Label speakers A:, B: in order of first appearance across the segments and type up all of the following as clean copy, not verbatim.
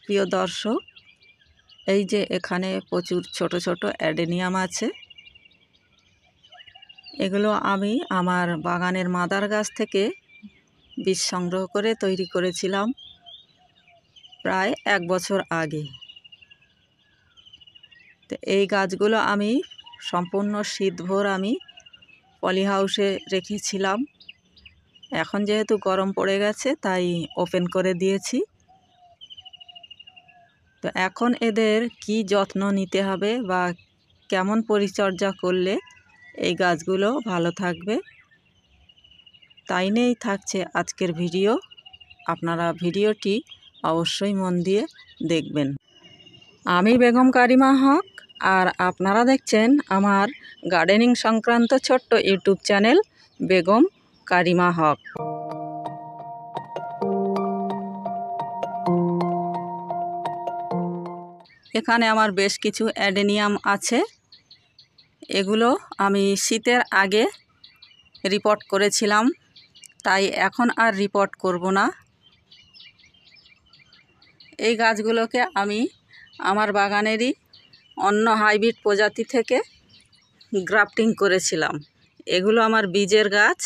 A: প্রিয় দর্শক, এই যে এখানে প্রচুর ছোট ছোট অ্যাডেনিয়াম আছে। এগুলো আমি আমার বাগানের মাদার গাছ থেকে বীজ সংগ্রহ করে তৈরি করেছিলাম প্রায় 1 বছর আগে। তো এই গাছগুলো আমি সম্পূর্ণ শীতভর আমি পলি হাউসে রেখেছিলাম। এখন যেহেতু গরম পড়ে গেছে তাই ওপেন করে দিয়েছি। তো এখন এদের কি যত্ন নিতে হবে বা কেমন পরিচর্যা করলে এই গাছগুলো ভালো থাকবে, তাই নিয়েই থাকছে আজকের ভিডিও। আপনারা ভিডিওটি অবশ্যই মন দিয়ে দেখবেন। আমি বেগম কারিমা হক, আর আপনারা দেখছেন আমার গার্ডেনিং সংক্রান্ত ছোট্ট ইউটিউব চ্যানেল বেগম কারিমা হক। এখানে আমার বেশ কিছু অ্যাডেনিয়াম আছে। এগুলো আমি শীতের আগে রিপোর্ট করেছিলাম, তাই এখন আর রিপোর্ট করব না। এই গাছগুলোকে আমি আমার বাগানেরই অন্য হাইব্রিড প্রজাতি থেকে গ্রাফটিং করেছিলাম। এগুলো আমার বীজের গাছ,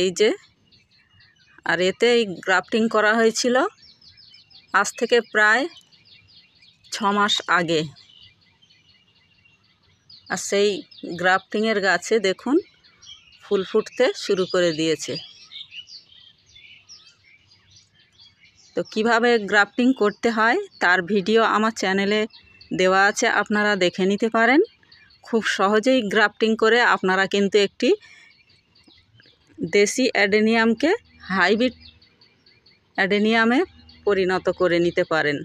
A: এই যে। আর এতেই গ্রাফটিং করা হয়েছিল আজ থেকে প্রায় 6 মাস আগে। আর সেই গ্রাফটিংয়ের গাছে দেখুন ফুল ফুটতে শুরু করে দিয়েছে। তো কিভাবে গ্রাফটিং করতে হয় তার ভিডিও আমার চ্যানেলে দেওয়া আছে, আপনারা দেখে নিতে পারেন। খুব সহজেই গ্রাফটিং করে আপনারা কিন্তু একটি দেশি অ্যাডেনিয়ামকে হাইব্রিড অ্যাডেনিয়ামে পরিণত করে নিতে পারেন।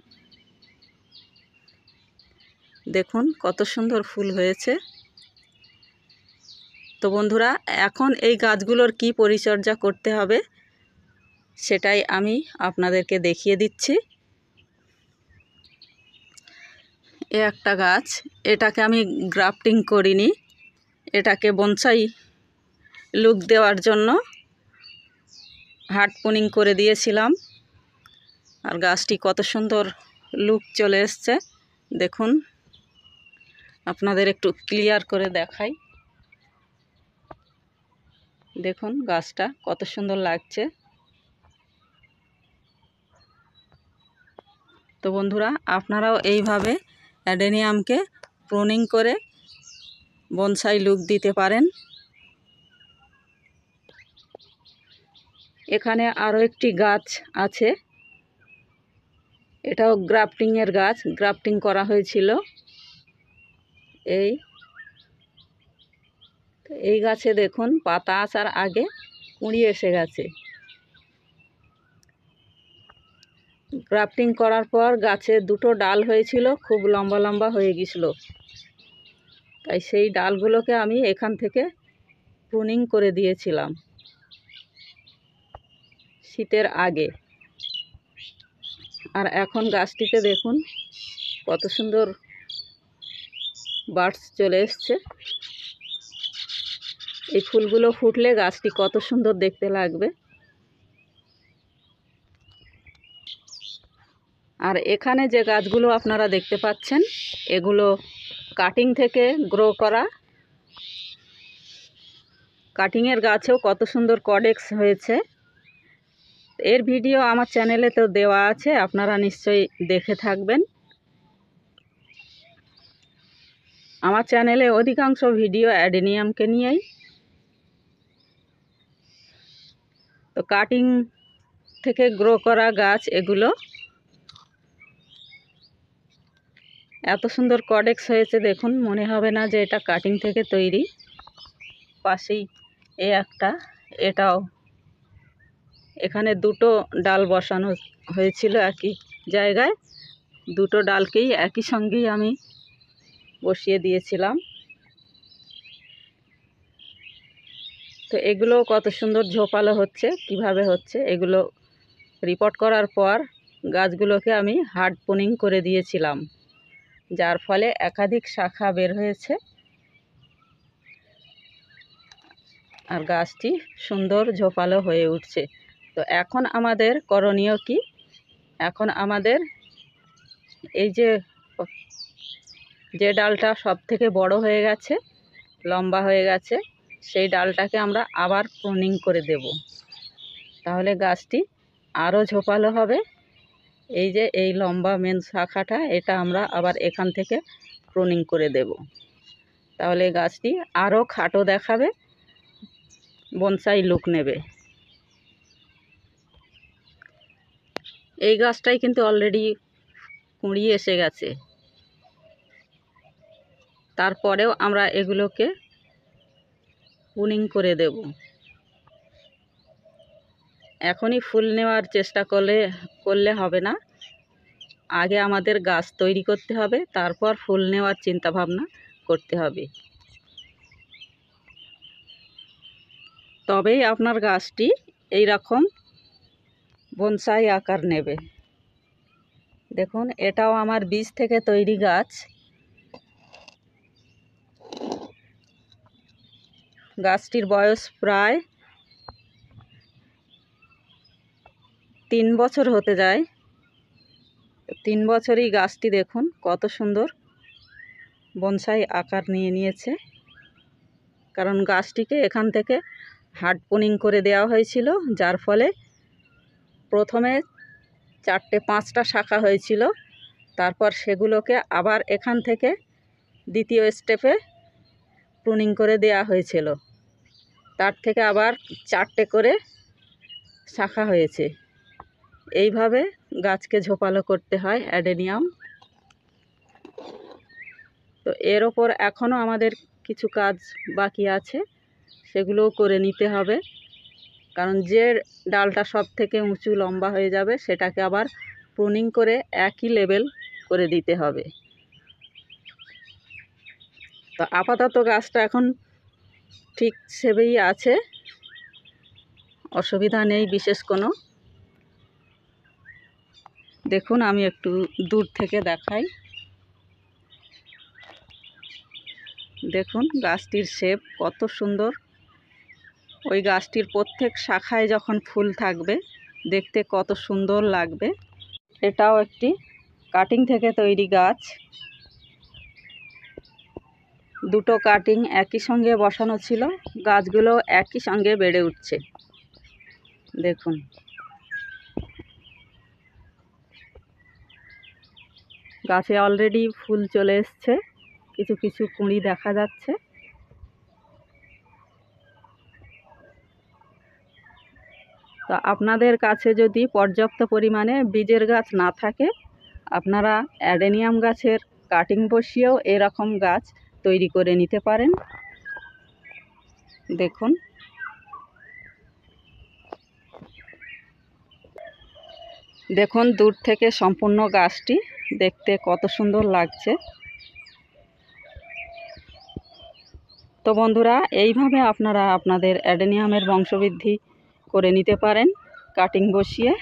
A: দেখুন কত সুন্দর ফুল হয়েছে। তো বন্ধুরা, এখন এই গাছগুলোর কি পরিচর্যা করতে হবে সেটাই আমি আপনাদেরকে দেখিয়ে দিচ্ছি। এ একটা গাছ, এটাকে আমি গ্রাফটিং করিনি, এটাকে বনসাই লুক দেওয়ার জন্য হার্ড পুনিং করে দিয়েছিলাম। আর গাছটি কত সুন্দর লুক চলে এসছে দেখুন। আপনাদের একটু ক্লিয়ার করে দেখাই। দেখুন গাছটা কত সুন্দর লাগছে। তো বন্ধুরা, আপনারাও এইভাবে অ্যাডেনিয়ামকে প্রুনিং করে বনসাই লুক দিতে পারেন। এখানে আরও একটি গাছ আছে, এটাও গ্রাফটিংয়ের গাছ, গ্রাফটিং করা হয়েছিল। এই গাছে দেখুন পাতা আসার আগে কুঁড়ি এসে গেছে। গ্রাফটিং করার পর গাছে দুটো ডাল হয়েছিল, খুব লম্বা লম্বা হয়ে গেছিল। তাই সেই ডালগুলোকে আমি এখান থেকে প্রুনিং করে দিয়েছিলাম শীতের আগে। আর এখন গাছটিতে দেখুন কত সুন্দর বাডস চলে এসছে। এই ফুলগুলো ফুটলে গাছটি কত সুন্দর দেখতে লাগবে। আর এখানে যে গাছগুলো আপনারা দেখতে পাচ্ছেন এগুলো কাটিং থেকে গ্রো করা। কাটিংয়ের গাছেও কত সুন্দর কডেক্স হয়েছে। এর ভিডিও আমার চ্যানেলে তো দেওয়া আছে, আপনারা নিশ্চয়ই দেখে থাকবেন। আমার চ্যানেলে অধিকাংশ ভিডিও অ্যাডেনিয়ামকে নিয়েই। তো কাটিং থেকে গ্রো করা গাছ এগুলো। এত সুন্দর কডেক্স হয়েছে দেখুন, মনে হবে না যে এটা কাটিং থেকে তৈরি। পাশেই একটা, এটাও। এখানে দুটো ডাল বসানো হয়েছিল একই জায়গায়, দুটো ডালকেই একই সঙ্গেই আমি বসিয়ে দিয়েছিলাম। তো এগুলো কত সুন্দর ঝোপালো হচ্ছে। কিভাবে হচ্ছে এগুলো রিপোর্ট করার পর গাছগুলোকে আমি হার্ড পুনিং করে দিয়েছিলাম, যার ফলে একাধিক শাখা বের হয়েছে। আর গাছটি সুন্দর ঝোপালো হয়ে উঠছে। তো এখন আমাদের করণীয় কি? এখন আমাদের এই যে ডালটা সব থেকে বড় হয়ে গেছে, লম্বা হয়ে গেছে, সেই ডালটাকে আমরা আবার প্রুনিং করে দেব, তাহলে গাছটি আরও ঝোপালো হবে। এই যে এই লম্বা মেন শাখাটা, এটা আমরা আবার এখান থেকে প্রুনিং করে দেব, তাহলে গাছটি আরও খাটো দেখাবে, বনসাই লুক নেবে। এই গাছটাই কিন্তু অলরেডি কুঁড়ি এসে গেছে, তারপরেও আমরা এগুলোকে প্রুনিং করে দেব। এখনই ফুল নেওয়ার চেষ্টা করলে হবে না, আগে আমাদের গাছ তৈরি করতে হবে, তারপর ফুল নেওয়ার চিন্তা ভাবনা করতে হবে, তবেই আপনার গাছটি এই রকম বনসাই আকার নেবে। দেখুন, এটাও আমার বীজ থেকে তৈরি গাছ। গাছটির বয়স প্রায় 3 বছর হতে যায়। 3 বছরই গাছটি দেখুন কত সুন্দর বনসাই আকার নিয়েছে, কারণ গাছটিকে এখান থেকে হার্ড প্রুনিং করে দেওয়া হয়েছিল, যার ফলে প্রথমে 4-5টা শাখা হয়েছিল, তারপর সেগুলোকে আবার এখান থেকে দ্বিতীয় স্টেপে প্রুনিং করে দেওয়া হয়েছিল, তার থেকে আবার 4টে করে শাখা হয়েছে। এইভাবে গাছকে ঝোপালো করতে হয় অ্যাডেনিয়াম। তো এর ওপর এখনও আমাদের কিছু কাজ বাকি আছে, সেগুলোও করে নিতে হবে, কারণ যে ডালটা সব থেকে উঁচু লম্বা হয়ে যাবে সেটাকে আবার প্রুনিং করে একই লেভেল করে দিতে হবে। তো আপাতত গাছটা এখন ঠিক সেবেই আছে, অসুবিধা নেই বিশেষ কোনো। দেখুন, আমি একটু দূর থেকে দেখাই। দেখুন গাছটির শেপ কত সুন্দর। ওই গাছটির প্রত্যেক শাখায় যখন ফুল থাকবে দেখতে কত সুন্দর লাগবে। এটাও একটি কাটিং থেকে তৈরি গাছ। দুটো কাটিং একই সঙ্গে বসানো ছিল, গাছগুলো একই সঙ্গে বেড়ে উঠছে। দেখুন, গাছে অলরেডি ফুল চলে এসছে, কিছু কিছু কুঁড়ি দেখা যাচ্ছে। তো আপনাদের কাছে যদি পর্যাপ্ত পরিমাণে বীজের গাছ না থাকে, আপনারা অ্যাডেনিয়াম গাছের কাটিং বসিয়েও এরকম গাছ তৈরি করে নিতে পারেন। দেখুন, দেখুন দূর থেকে সম্পূর্ণ গাছটি দেখতে কত সুন্দর লাগছে। তো বন্ধুরা, এইভাবে আপনারা আপনাদের অ্যাডেনিয়ামের বংশবৃদ্ধি করে নিতে পারেন কাটিং বসিয়ে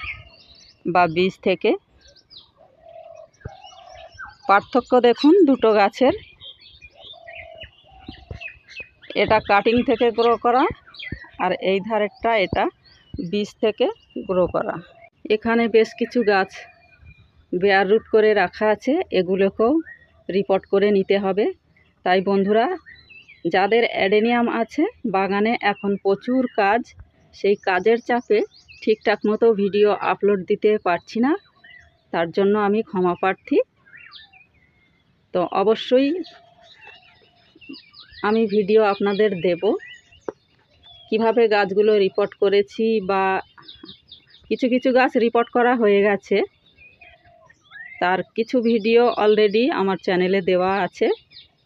A: বা বীজ থেকে। পার্থক্য দেখুন দুটো গাছের, এটা কাটিং থেকে গ্রো করা আর এই ধারেরটা এটা বীজ থেকে গ্রো করা। এখানে বেশ কিছু গাছ বেয়ার রুট করে রাখা আছে, এগুলোকেও রিপোর্ট করে নিতে হবে। তাই বন্ধুরা, যাদের অ্যাডেনিয়াম আছে বাগানে এখন প্রচুর কাজ, সেই কাজের চাপে ঠিকঠাক মতো ভিডিও আপলোড দিতে পারছি না, তার জন্য আমি ক্ষমা প্রার্থী। তো অবশ্যই আমি ভিডিও আপনাদের দেব, কিভাবে গাছগুলো রিপোর্ট করেছি, বা কিছু কিছু গাছ রিপোর্ট করা হয়ে গেছে, তার কিছু ভিডিও অলরেডি আমার চ্যানেলে দেওয়া আছে।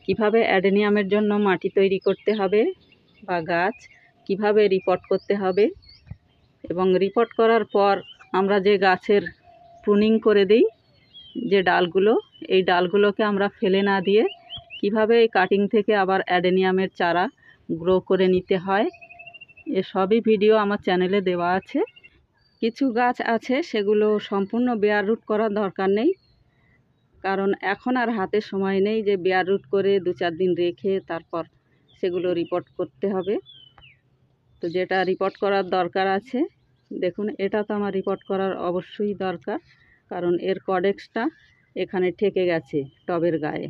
A: কিভাবে অ্যাডেনিয়ামের জন্য মাটি তৈরি করতে হবে বা গাছ কিভাবে রিপোর্ট করতে হবে, এবং রিপোর্ট করার পর আমরা যে গাছের প্রুনিং করে দিই যে ডালগুলো, এই ডালগুলোকে আমরা ফেলে না দিয়ে কিভাবে এই কাটিং থেকে আবার অ্যাডেনিয়ামের চারা গ্রো করে নিতে হয়, এসবই ভিডিও আমার চ্যানেলে দেওয়া আছে। কিছু গাছ আছে সেগুলো সম্পূর্ণ বেয়ার রুট করার দরকার নেই, কারণ এখন আর হাতে সময় নেই যে বেয়ার রুট করে 2-4 দিন রেখে তারপর সেগুলো রিপোর্ট করতে হবে। তো যেটা রিপোর্ট করার দরকার আছে, দেখুন এটা তো আমার রিপোর্ট করার অবশ্যই দরকার, কারণ এর কডেক্সটা এখানে ঠেকে গেছে টবের গায়ে,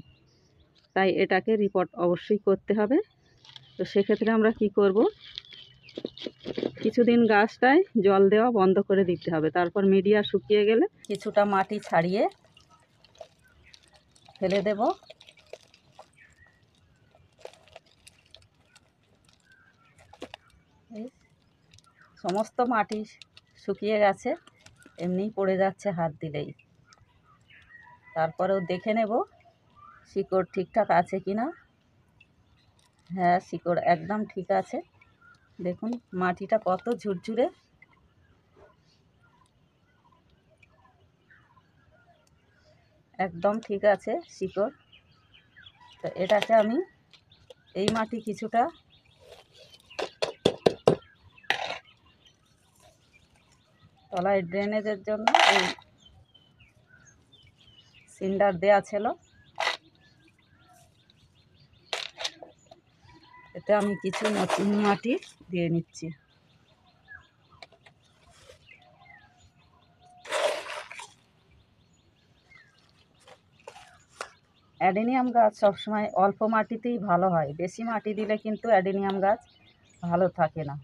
A: তাই এটাকে রিপোর্ট অবশ্যই করতে হবে। তো সেক্ষেত্রে আমরা কি করব, কিছুদিন গাছটায় জল দেওয়া বন্ধ করে দিতে হবে। তারপর মিডিয়া শুকিয়ে গেলে কিছুটা মাটি ছাড়িয়ে ফেলে দেব। সমস্ত মাটি শুকিয়ে গেছে, এমনিই পড়ে যাচ্ছে হাত দিলেই। তারপরেও দেখে নেব শিকড় ঠিকঠাক আছে কি না। হ্যাঁ, শিকড় একদম ঠিক আছে। দেখুন মাটিটা কত ঝুরঝুরে। একদম ঠিক আছে শিকড়। তো এটাকে আমি এই মাটি কিছুটা তলায় ড্রেনেজের জন্য এই সিন্ডার দেয়া ছিল, এতে আমি কিছু নতুন মাটি দিয়ে নিচ্ছি। অ্যাডেনিয়াম গাছ সবসময় অল্প মাটিতেই ভালো হয়, বেশি মাটি দিলে কিন্তু অ্যাডেনিয়াম গাছ ভালো থাকে না।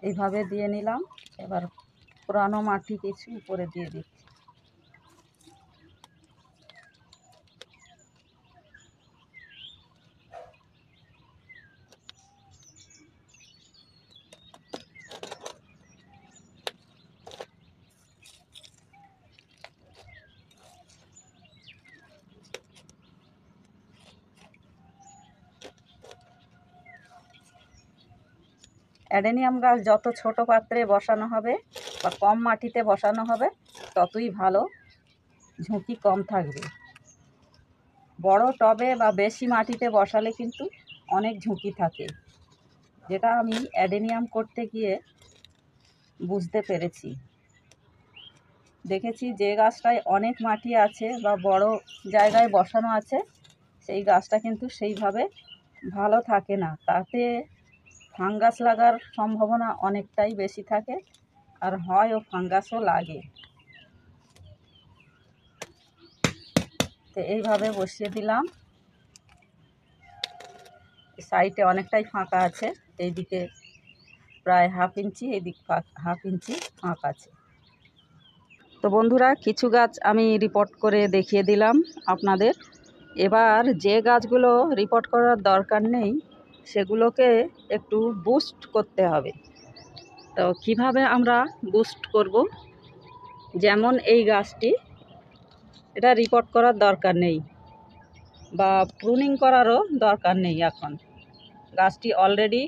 A: এইভাবে দিয়ে নিলাম। এবার পুরানো মাটি কিছু উপরে দিয়ে দিচ্ছি। অ্যাডেনিয়াম গাছ যত ছোট পাত্রে বসানো হবে বা কম মাটিতে বসানো হবে ততই ভালো, ঝুঁকি কম থাকবে। বড় টবে বা বেশি মাটিতে বসালে কিন্তু অনেক ঝুঁকি থাকে, যেটা আমি অ্যাডেনিয়াম করতে গিয়ে বুঝতে পেরেছি। দেখেছি যে গাছটায় অনেক মাটি আছে বা বড় জায়গায় বসানো আছে সেই গাছটা কিন্তু সেইভাবে ভালো থাকে না, তাতে ফাঙ্গাস লাগার সম্ভাবনা অনেকটাই বেশি থাকে, আর হয়ও ফাঙ্গাসও লাগে। তো এইভাবে বসিয়ে দিলাম। সাইডে অনেকটাই ফাঁকা আছে, এইদিকে প্রায় হাফ ইঞ্চি, এইদিক হাফ ইঞ্চি ফাঁকা আছে। তো বন্ধুরা, কিছু গাছ আমি রিপোর্ট করে দেখিয়ে দিলাম আপনাদের। এবার যে গাছগুলো রিপোর্ট করার দরকার নেই সেগুলোকে একটু বুস্ট করতে হবে। তো কিভাবে আমরা বুস্ট করব, যেমন এই গাছটি, এটা রিপোর্ট করার দরকার নেই বা প্রুনিং করারও দরকার নেই। এখন গাছটি অলরেডি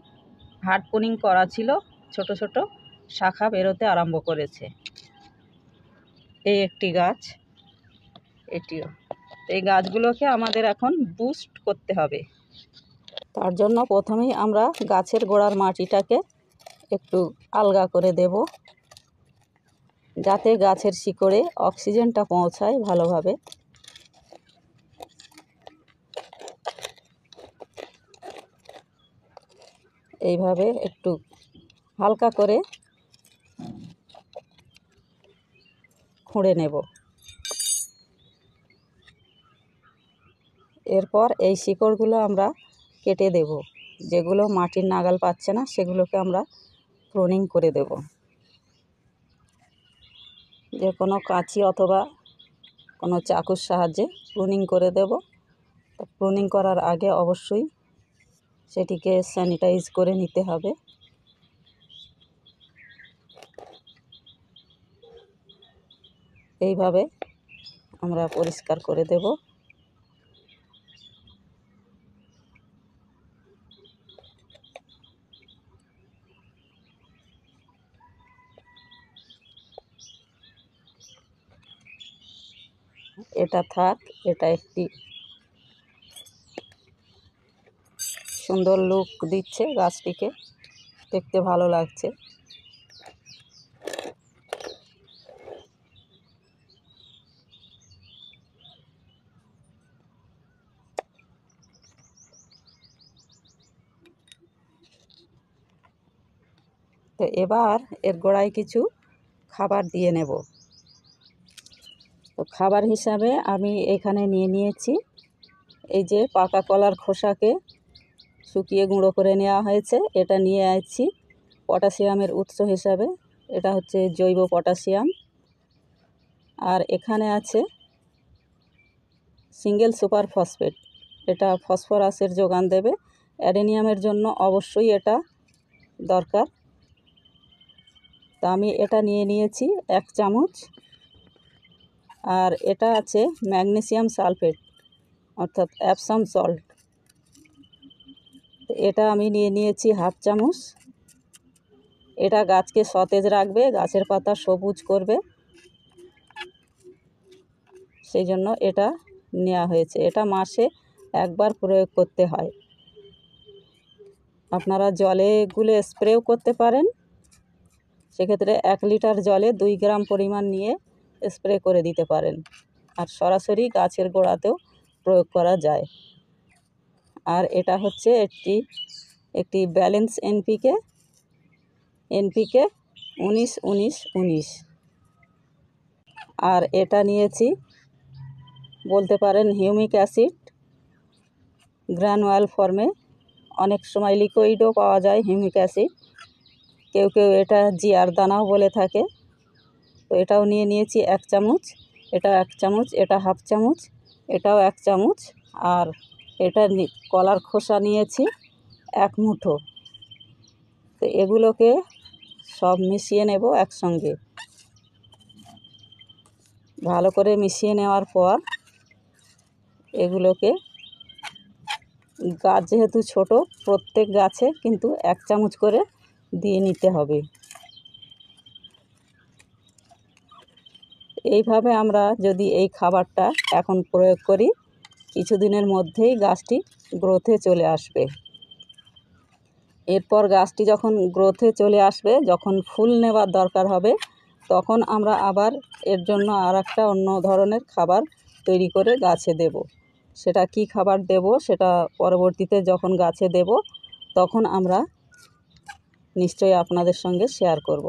A: হার্ড প্রুনিং করা ছিল, ছোট ছোট শাখা বেরোতে আরম্ভ করেছে। এই একটি গাছ, এটিও। এই গাছগুলোকে আমাদের এখন বুস্ট করতে হবে। তার জন্য প্রথমেই আমরা গাছের গোড়ার মাটিটাকে একটু আলগা করে দেব, যাতে গাছের শিকড়ে অক্সিজেনটা পৌঁছায় ভালোভাবে। এইভাবে একটু হালকা করে খুঁড়ে নেব। এরপর এই শিকড়গুলো আমরা কেটে দেব, যেগুলো মাটির নাগাল পাচ্ছে না সেগুলোকে আমরা প্রুনিং করে দেব। যে কোনো কাঁচি অথবা কোনো চাকুর সাহায্যে প্রুনিং করে দেব। তো প্রুনিং করার আগে অবশ্যই সেটিকে স্যানিটাইজ করে নিতে হবে। এইভাবে আমরা পরিষ্কার করে দেব। এটা থাক, এটা একটি সুন্দর লুক দিচ্ছে গাছটিকে, দেখতে ভালো লাগছে। তো এবার এর গোড়ায় কিছু খাবার দিয়ে নেব। তো খাবার হিসাবে আমি এখানে নিয়ে নিয়েছি এই যে পাকা কলার খোসাকে শুকিয়ে গুঁড়ো করে নেওয়া হয়েছে, এটা নিয়ে আসছি পটাশিয়ামের উৎস হিসাবে। এটা হচ্ছে জৈব পটাশিয়াম। আর এখানে আছে সিঙ্গেল সুপার ফসফেট, এটা ফসফরাসের যোগান দেবে। অ্যাডেনিয়ামের জন্য অবশ্যই এটা দরকার। তা আমি এটা নিয়ে নিয়েছি 1 চামচ। আর এটা আছে ম্যাগনেসিয়াম সালফেট অর্থাৎ অ্যাপসাম সল্ট, এটা আমি নিয়ে নিয়েছি 1/2 চামচ। এটা গাছকে সতেজ রাখবে, গাছের পাতা সবুজ করবে, সেই জন্য এটা নেওয়া হয়েছে। এটা মাসে একবার প্রয়োগ করতে হয়। আপনারা জলে গুলে স্প্রেও করতে পারেন, সেক্ষেত্রে 1 লিটার জলে 2 গ্রাম পরিমাণ নিয়ে স্প্রে করে দিতে পারেন। আর সরাসরি গাছের গোড়াতেও প্রয়োগ করা যায়। আর এটা হচ্ছে একটি ব্যালেন্স এনপিকে 19-19-19। আর এটা নিয়েছি বলতে পারেন হিউমিক অ্যাসিড গ্রানুয়াল ফর্মে, অনেক সময় লিকুইডও পাওয়া যায় হিউমিক অ্যাসিড, কেউ কেউ এটা জিয়ার দানাও বলে থাকে। তো এটাও নিয়ে নিয়েছি 1 চামচ, এটা 1 চামচ, এটা 1/2 চামচ, এটাও 1 চামচ। আর এটা কলার খোসা নিয়েছি 1 মুঠো। তো এগুলোকে সব মিশিয়ে নেব একসঙ্গে। ভালো করে মিশিয়ে নেওয়ার পর এগুলোকে, গাছ যেহেতু ছোট, প্রত্যেক গাছে কিন্তু 1 চামচ করে দিয়ে নিতে হবে। এইভাবে আমরা যদি এই খাবারটা এখন প্রয়োগ করি, কিছুদিনের মধ্যেই গাছটি গ্রোথে চলে আসবে। এরপর গাছটি যখন গ্রোথে চলে আসবে, যখন ফুল নেবার দরকার হবে, তখন আমরা আবার এর জন্য আরেকটা অন্য ধরনের খাবার তৈরি করে গাছে দেব। সেটা কি খাবার দেব সেটা পরবর্তীতে যখন গাছে দেব তখন আমরা নিশ্চয়ই আপনাদের সঙ্গে শেয়ার করব।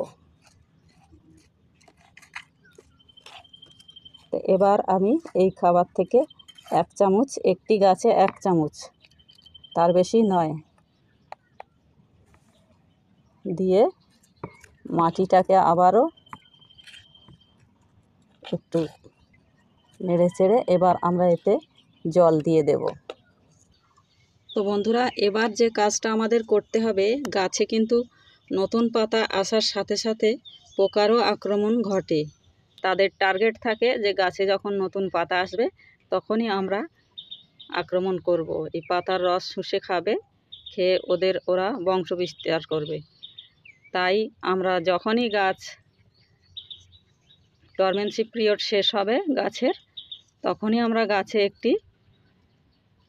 A: তো এবার আমি এই খাবার থেকে 1 চামচ, একটি গাছে 1 চামচ, তার বেশি নয়, দিয়ে মাটিটাকে আবারও একটু নেড়ে চেড়ে এবার আমরা এতে জল দিয়ে দেব। তো বন্ধুরা, এবার যে কাজটা আমাদের করতে হবে, গাছে কিন্তু নতুন পাতা আসার সাথে সাথে পোকারও আক্রমণ ঘটে। তাদের টার্গেট থাকে যে গাছে যখন নতুন পাতা আসবে তখনই আমরা আক্রমণ করব, এই পাতার রস শুষে খাবে, খেয়ে ওরা বংশ বিস্তার করবে। তাই আমরা যখনই গাছ ডরমেন্সি পিরিয়ড শেষ হবে গাছের, তখনই আমরা গাছে একটি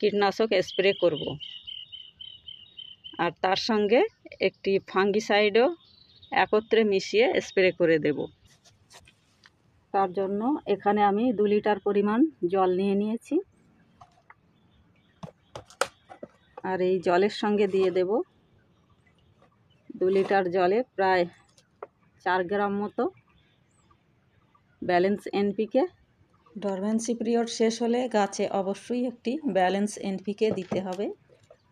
A: কীটনাশক স্প্রে করব। আর তার সঙ্গে একটি ফাঙ্গিসাইডও একত্রে মিশিয়ে স্প্রে করে দেব। তার জন্য এখানে আমি 2 লিটার পরিমাণ জল নিয়ে নিয়েছি। আর এই জলের সঙ্গে দিয়ে দেব 2 লিটার জলে প্রায় 4 গ্রাম মতো ব্যালেন্স এনপিকে। ডরমেন্সি পিরিয়ড শেষ হলে গাছে অবশ্যই একটি ব্যালেন্স এনপিকে দিতে হবে,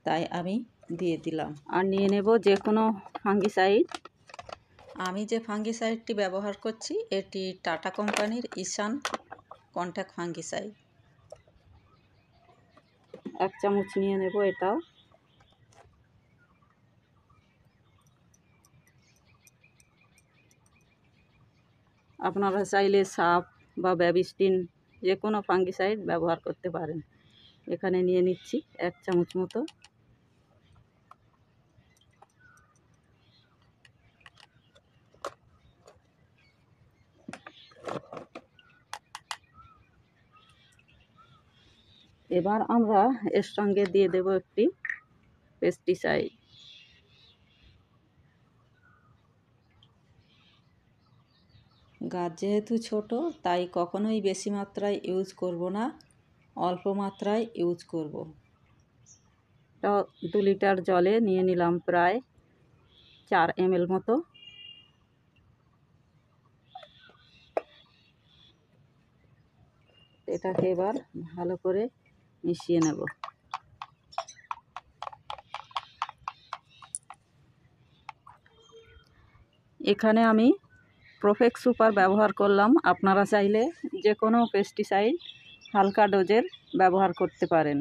A: তাই আমি দিয়ে দিলাম। আর নিয়ে নেব যে কোনো ফাঙ্গিসাইড। আমি যে ফাঙ্গিসাইডটি ব্যবহার করছি এটি টাটা কোম্পানির ঈশান কন্ট্যাক্ট ফাঙ্গিসাইড। 1 চামচ নিয়ে নেব এটাও। আপনারা চাইলে সাপ বা ব্যাবিস্টিন যে কোনো ফাঙ্গিসাইড ব্যবহার করতে পারেন। এখানে নিয়ে নিচ্ছি 1 চামচ মতো। এবার আমরা এর সঙ্গে দিয়ে দেব একটি পেস্টিসাইড। গাছ যেহেতু ছোট তাই কখনোই বেশি মাত্রায় ইউজ করব না, অল্প মাত্রায় ইউজ করব। 2 লিটার জলে নিয়ে নিলাম প্রায় 4 ml মতো। এটাকে এবার ভালো করে মিশিয়ে নেব। এখানে আমি প্রোফেক্স সুপার ব্যবহার করলাম। আপনারা চাইলে যে কোনো পেস্টিসাইড হালকা ডোজের ব্যবহার করতে পারেন।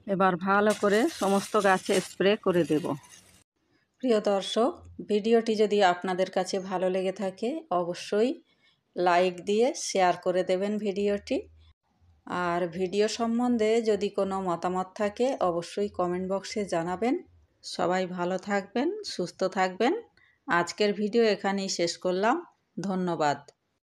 A: এবার ভালো করে সমস্ত গাছে স্প্রে করে দেব। প্রিয় দর্শক, ভিডিওটি যদি আপনাদের কাছে ভালো লেগে থাকে অবশ্যই লাইক দিয়ে শেয়ার করে দেবেন ভিডিওটি। আর ভিডিও সম্বন্ধে যদি কোনো মতামত থাকে অবশ্যই কমেন্ট বক্সে জানাবেন। সবাই ভালো থাকবেন, সুস্থ থাকবেন। আজকের ভিডিও এখানেই শেষ করলাম। ধন্যবাদ।